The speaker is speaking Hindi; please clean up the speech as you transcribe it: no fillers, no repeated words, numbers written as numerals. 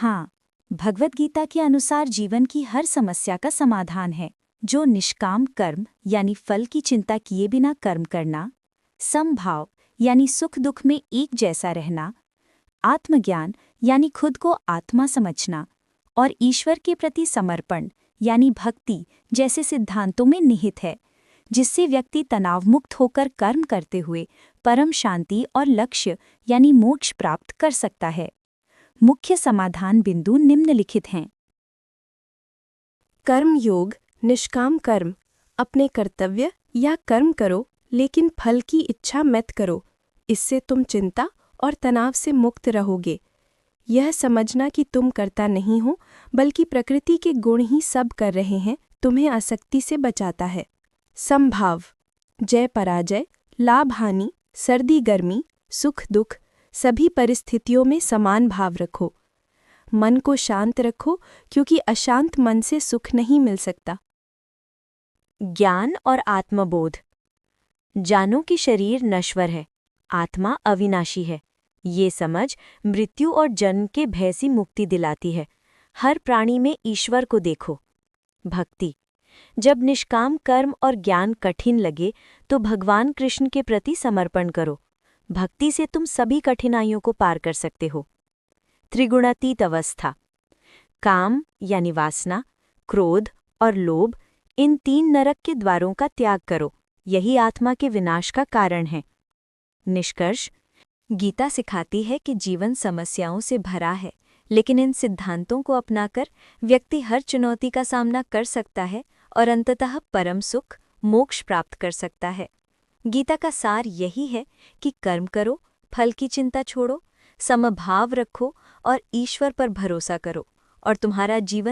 हाँ, भगवद गीता के अनुसार जीवन की हर समस्या का समाधान है। जो निष्काम कर्म यानी फल की चिंता किए बिना कर्म करना, समभाव यानी सुख दुख में एक जैसा रहना, आत्मज्ञान यानी खुद को आत्मा समझना और ईश्वर के प्रति समर्पण यानी भक्ति जैसे सिद्धांतों में निहित है, जिससे व्यक्ति तनावमुक्त होकर कर्म करते हुए परम शांति और लक्ष्य यानी मोक्ष प्राप्त कर सकता है। मुख्य समाधान बिंदु निम्नलिखित हैं। कर्म योग, निष्काम कर्म, अपने कर्तव्य या कर्म करो लेकिन फल की इच्छा मत करो। इससे तुम चिंता और तनाव से मुक्त रहोगे। यह समझना कि तुम कर्ता नहीं हो बल्कि प्रकृति के गुण ही सब कर रहे हैं, तुम्हें आसक्ति से बचाता है। समभाव, जय पराजय, लाभ हानि, सर्दी गर्मी, सुख दुख, सभी परिस्थितियों में समान भाव रखो। मन को शांत रखो क्योंकि अशांत मन से सुख नहीं मिल सकता। ज्ञान और आत्मबोध। जानो कि शरीर नश्वर है, आत्मा अविनाशी है। ये समझ मृत्यु और जन्म के भय से मुक्ति दिलाती है। हर प्राणी में ईश्वर को देखो। भक्ति। जब निष्काम कर्म और ज्ञान कठिन लगे तो भगवान कृष्ण के प्रति समर्पण करो। भक्ति से तुम सभी कठिनाइयों को पार कर सकते हो। त्रिगुणातीत अवस्था। काम यानी वासना, क्रोध और लोभ, इन 3 नरक के द्वारों का त्याग करो। यही आत्मा के विनाश का कारण है। निष्कर्ष, गीता सिखाती है कि जीवन समस्याओं से भरा है, लेकिन इन सिद्धांतों को अपनाकर व्यक्ति हर चुनौती का सामना कर सकता है और अंततः परम सुख, मोक्ष प्राप्त कर सकता है। गीता का सार यही है कि कर्म करो, फल की चिंता छोड़ो, समभाव रखो और ईश्वर पर भरोसा करो और तुम्हारा जीवन